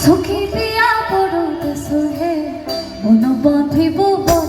চোখে দিয়া পড়তে সুহে মন বাঁধিব বল।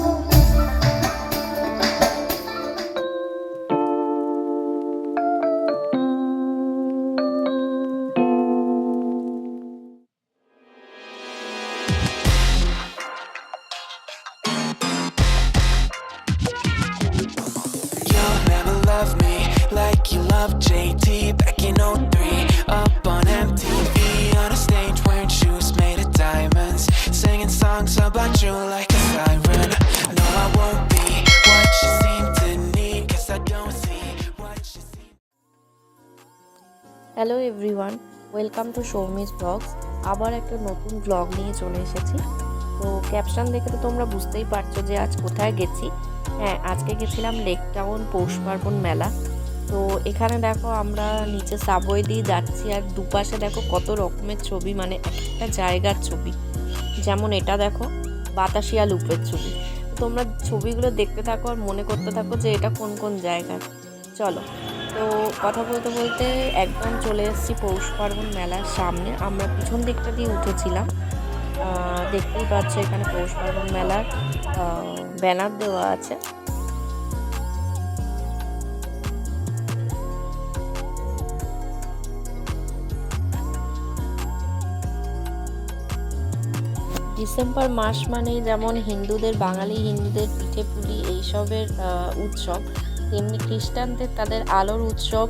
Like you love JT back in '03, up on MTV on a stage wearing shoes made of diamonds, singing songs about you like a siren. No, I won't be what you seem to need, 'cause I don't see what you seem. Hello everyone, welcome to Soumi's blogs. আবার একটা নতুন blog নিয়ে চলে এসেছি। তো caption দেখে তো তোমরা বুঝতেই পারছো যে আজ কোথায় গেছি। হ্যাঁ, আজকে গেছিলাম লেক টাউন পৌষ পার্বণ মেলা। তো এখানে দেখো আমরা নিচে সাবওয়ে দিয়ে যাচ্ছি, আর দুপাশে দেখো কত রকমের ছবি, মানে একটা জায়গার ছবি। যেমন এটা দেখো বাতাসিয়া লুপের ছবি। তোমরা ছবিগুলো দেখতে থাকো আর মনে করতে থাকো যে এটা কোন কোন জায়গায়। চলো, তো কথা বলতে বলতে একদম চলে এসেছি পৌষ পার্বণ মেলার সামনে। আমরা পিছন দিকটা দিয়ে উঠেছিলাম। দেখতেই পাচ্ছ এখানে পৌষ পার্বণ মেলার ব্যানার দেওয়া আছে। ডিসেম্বর মাস মানেই যেমন বাঙালি হিন্দুদের পিঠে পুলি এইসবের উৎসব, তেমনি খ্রিস্টানদের তাদের আলোর উৎসব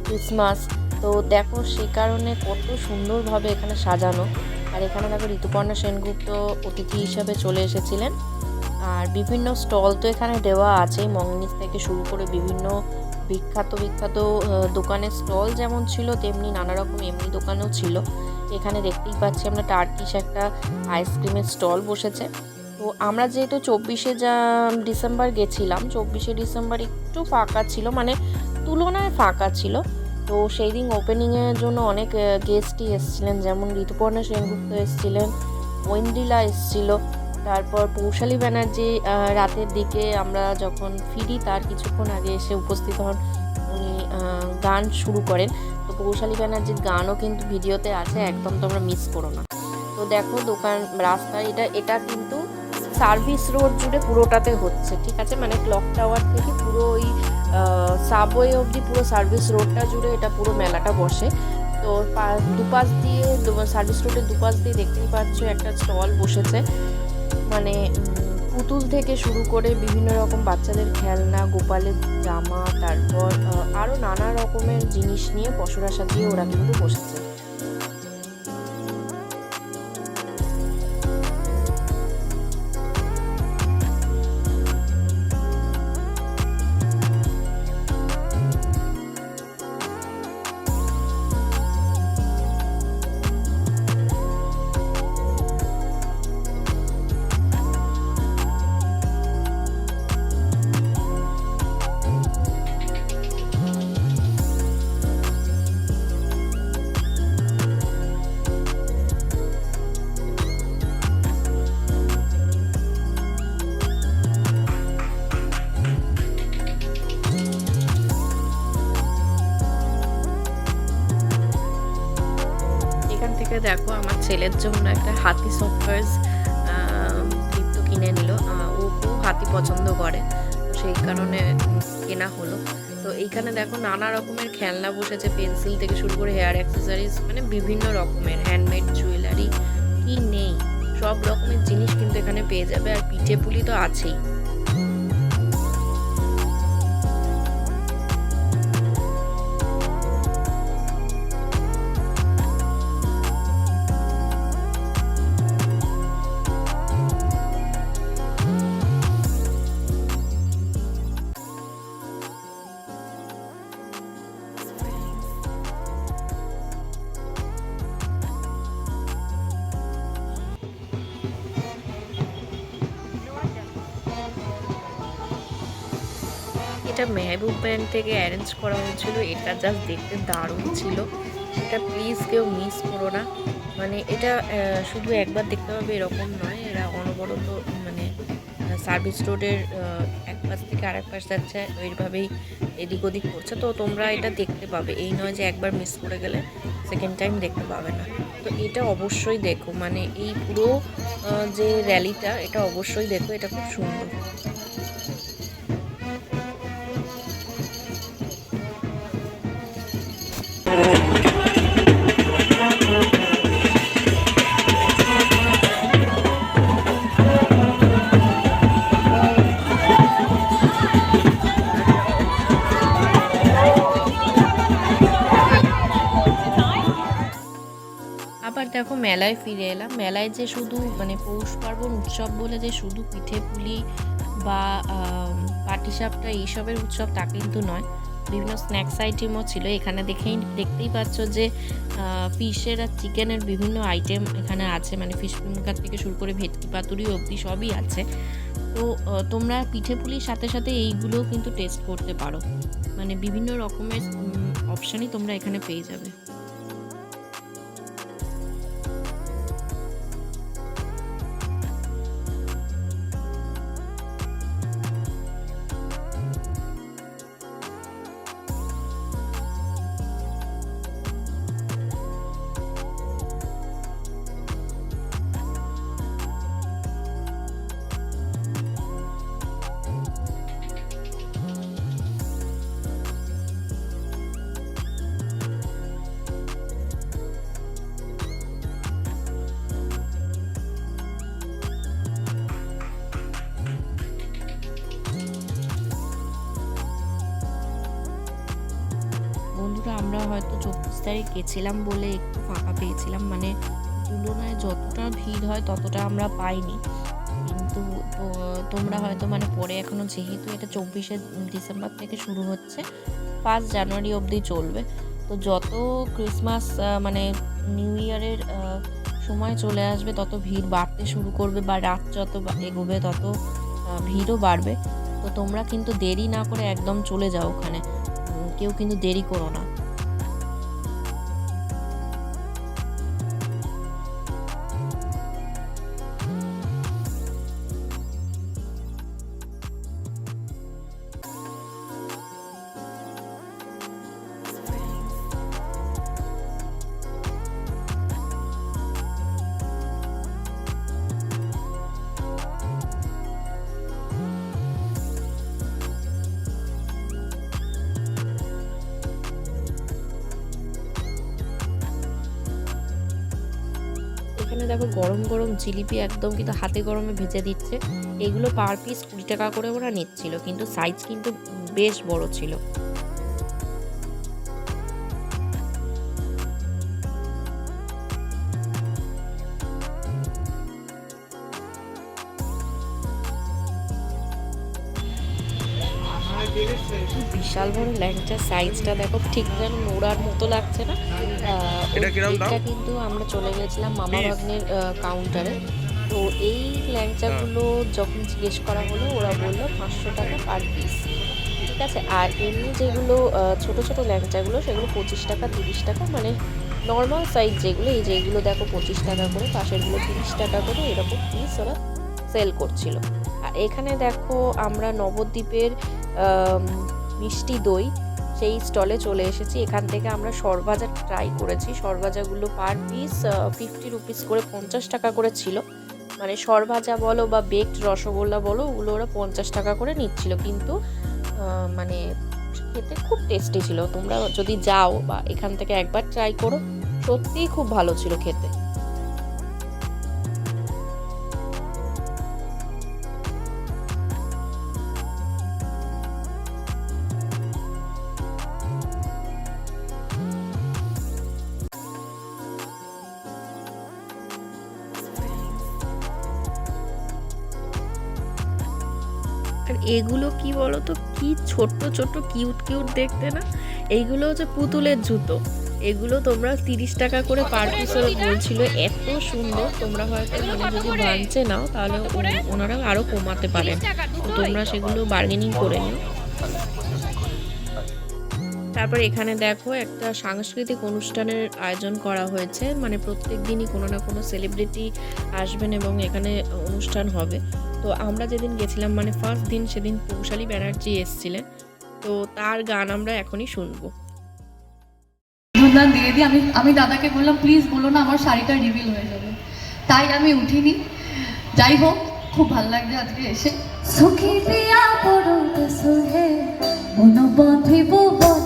ক্রিসমাস। তো দেখো সে কারণে কত সুন্দরভাবে এখানে সাজানো। আর এখানে দেখো ঋতুপর্ণা সেনগুপ্ত অতিথি হিসাবে চলে এসেছিলেন। আর বিভিন্ন স্টল তো এখানে দেওয়া আছেই, মংনিস থেকে শুরু করে বিভিন্ন বিখ্যাত দোকানের স্টল যেমন ছিল, তেমনি নানা রকম এমনি দোকানও ছিল। এখানে দেখতেই পাচ্ছি আমরা টার্কিশ একটা আইসক্রিমের স্টল বসেছে। তো আমরা যেহেতু 24শে ডিসেম্বর গেছিলাম, 24শে ডিসেম্বর একটু ফাঁকা ছিল, মানে তুলনায় ফাঁকা ছিল। তো সেই দিন ওপেনিংয়ের জন্য অনেক গেস্টই এসেছিলেন, যেমন ঋতুপর্ণা সেনগুপ্ত এসেছিলেন, ঐন্দ্রিলা এসেছিল। তারপর পৌশালী ব্যানার্জি রাতের দিকে আমরা যখন ফিরি তার কিছুক্ষণ আগে এসে উপস্থিত হন, উনি গান শুরু করেন। তো পৌশালী ব্যানার্জির গানও কিন্তু ভিডিওতে আছে, একদম তোমরা মিস করো না। তো দেখো দোকান রাস্তা এটা কিন্তু সার্ভিস রোড জুড়ে পুরোটাতে হচ্ছে, ঠিক আছে, মানে ক্লক টাওয়ার থেকে পুরো ওই সাবওয়ে অবধি পুরো সার্ভিস রোডটা জুড়ে এটা পুরো মেলাটা বসে। তো দুপাশ দিয়ে সার্ভিস রোডের দুপাশ দিয়ে দেখতেই পাচ্ছ একটা স্টল বসেছে, মানে পুতুল থেকে শুরু করে বিভিন্ন রকম বাচ্চাদের খেলনা, গোপালের জামা, তারপর আরও নানা রকমের জিনিস নিয়ে পসরা সাজিয়ে ওরা কিন্তু বসেছে। দেখো আমার ছেলের জন্য একটা হাতি সফটওয়্যার গিফট কিনে নিল। ও খুব হাতি পছন্দ করে, তো সেই কারণে কেনা হলো। তো এইখানে দেখো নানা রকমের খেলনা বসেছে, পেন্সিল থেকে শুরু করে হেয়ার অ্যাক্সেসরিজ, মানে বিভিন্ন রকমের হ্যান্ডমেড জুয়েলারি, কি নেই সব রকমের জিনিস কিন্তু এখানে পেয়ে যাবে। আর পিঠে পুলি তো আছেই। এটা মেহবুব ব্যান্ড থেকে অ্যারেঞ্জ করা হয়েছিল। এটা জাস্ট দেখতে দারুণ ছিল, এটা প্লিজ কেউ মিস করো না। মানে এটা শুধু একবার দেখতে পাবে এরকম নয়, এরা অনবরত মানে সার্ভিস রোডের এক পাশ থেকে আরেক পাশ যাচ্ছে, ওইভাবেই এদিক ওদিক করছে। তো তোমরা এটা দেখতে পাবে, এই নয় যে একবার মিস করে গেলে সেকেন্ড টাইম দেখতে পাবে না। তো এটা অবশ্যই দেখো, মানে এই পুরো যে র্যালিটা এটা অবশ্যই দেখো, এটা খুব সুন্দর। আবার দেখো মেলায় ফিরে এলাম। মেলায় যে শুধু মানে পৌষ পার্বণ উৎসব বলে যে শুধু পিঠে পুলি বা পাটিসাপটা এইসবের উৎসব তা কিন্তু নয়, বিভিন্ন স্ন্যাক্স আইটেমও ছিল এখানে। দেখতেই পাচ্ছ যে ফিশের আর চিকেনের বিভিন্ন আইটেম এখানে আছে, মানে ফিশ ফিঙ্গার থেকে শুরু করে ভেটকি পাতুরি অবধি সবই আছে। তো তোমরা পিঠে পুলির সাথে সাথে এইগুলোও কিন্তু টেস্ট করতে পারো, মানে বিভিন্ন রকমের অপশানই তোমরা এখানে পেয়ে যাবে। বন্ধুরা আমরা হয়তো 24 তারিখ গেছিলাম বলে একটু ফাঁকা পেয়েছিলাম, মানে তুলনায় যতটা ভিড় হয় ততটা আমরা পাইনি। কিন্তু তোমরা হয়তো মানে পরে এখনও, যেহেতু এটা 24শে ডিসেম্বর থেকে শুরু হচ্ছে 1 জানুয়ারি অবধি চলবে, তো যত ক্রিসমাস মানে নিউ ইয়ারের সময় চলে আসবে তত ভিড় বাড়তে শুরু করবে, বা রাত যত এগোবে তত ভিড়ও বাড়বে। তো তোমরা কিন্তু দেরি না করে একদম চলে যাও ওখানে, কেউ কিন্তু দেরি করো না। এখানে দেখো গরম গরম জিলিপি একদম কিন্তু হাতে গরমে ভেজে দিচ্ছে। এগুলো পার পিস 20 টাকা করে ওরা নিচ্ছিল, কিন্তু সাইজ কিন্তু বেশ বড় ছিল। বিশাল বড় ল্যাংচার সাইজটা দেখো, ঠিক যেন নোড়ার মতো লাগছে না? এটা কিন্তু আমরা চলে গেছিলাম মামা ভাগ্নের কাউন্টারে। তো এই ল্যাংচাগুলো যখন জিজ্ঞেস করা হলো ওরা বললো 500 টাকা পার পিস, ঠিক আছে। আর এমনি যেগুলো ছোট ছোট ল্যাংচাগুলো সেগুলো 25 টাকা 30 টাকা, মানে নর্মাল সাইজ যেগুলো, এই যেগুলো দেখো 25 টাকা করে, পাশেরগুলো 30 টাকা করে, এরকম পিস ওরা সেল করছিল। আর এখানে দেখো আমরা নবদ্বীপের মিষ্টি দই সেই স্টলে চলে এসেছি। এখান থেকে আমরা সরভাজা ট্রাই করেছি। সরভাজাগুলো পার পিস 50 রুপিস করে, 50 টাকা করে ছিল। মানে সরভাজা বলো বা বেকড রসগোল্লা বলো, ওগুলো ওরা 50 টাকা করে নিচ্ছিল, কিন্তু মানে খেতে খুব টেস্টি ছিল। তোমরা যদি যাও বা এখান থেকে একবার ট্রাই করো, সত্যিই খুব ভালো ছিল খেতে। আর এগুলো কি বলো তো, কি ছোট্ট ছোট্ট কিউট কিউট দেখতে না? এইগুলো হচ্ছে পুতুলের জুতো। এগুলো তোমরা 30 টাকা করে পার পিস বলছিল, এত সুন্দর। তোমরা হয়তো মানে যদি বাঞ্চে নাও তাহলে ওনারা আরও কমাতে পারেন, তো তোমরা সেগুলো বার্গেনিং করে নিও। তারপর এখানে দেখো একটা সাংস্কৃতিক অনুষ্ঠানের আয়োজন করা হয়েছে, মানে প্রত্যেক দিনই কোনো না কোনো সেলিব্রিটি আসবেন এবং এখানে অনুষ্ঠান হবে। তো আমরা যেদিন গেছিলাম মানে ফার্স্ট দিন, সেদিন পৌশালী ব্যানার্জি এসেছিলেন, তো তার গান আমরা এখনই শুনবো। সিঁদুরদান দিয়ে দিই। আমি দাদাকে বললাম প্লিজ বলো না, আমার শাড়িটা রিভিল হয়ে যাবে, তাই আমি উঠিনি। যাই হোক, খুব ভালো লাগছে আজকে এসে। সখী দিয়া পড়তে সুহে মন বাঁধিব বড়,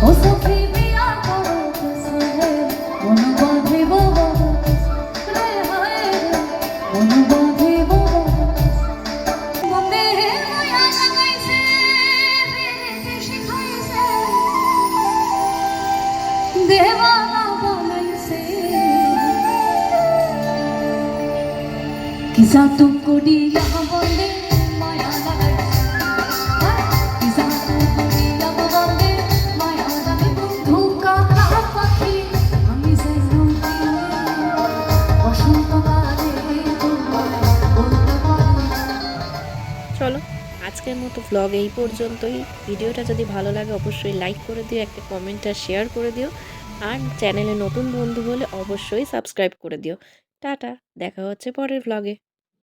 ও সখী দিয়া পড়তে সুহে মন বাঁধিব বড়, রে হায় রে মন বাঁধিব বড়। বন্দে মায়া লাগাইছে বেরেতে শিখাইছে, দেওয়ানা বানাইছে, কিসা তুমকো দিয়া বন্দে মায়া লাগাইছে, কিসা তুমকো দিয়া বন্দে মায়া লাগাইছে। ধোকা খা পাখি আমি জাইনুকি, বসন্তকালে তোমায় বলতে পারি। চলো আজকের মতো ব্লগ এই পর্যন্তই। ভিডিওটা যদি ভালো লাগে অবশ্যই লাইক করে দিও, একটা কমেন্ট আর শেয়ার করে দিও, আর চ্যানেলে নতুন বন্ধু হলে অবশ্যই সাবস্ক্রাইব করে দিও। টাটা, দেখা হচ্ছে পরের ব্লগে।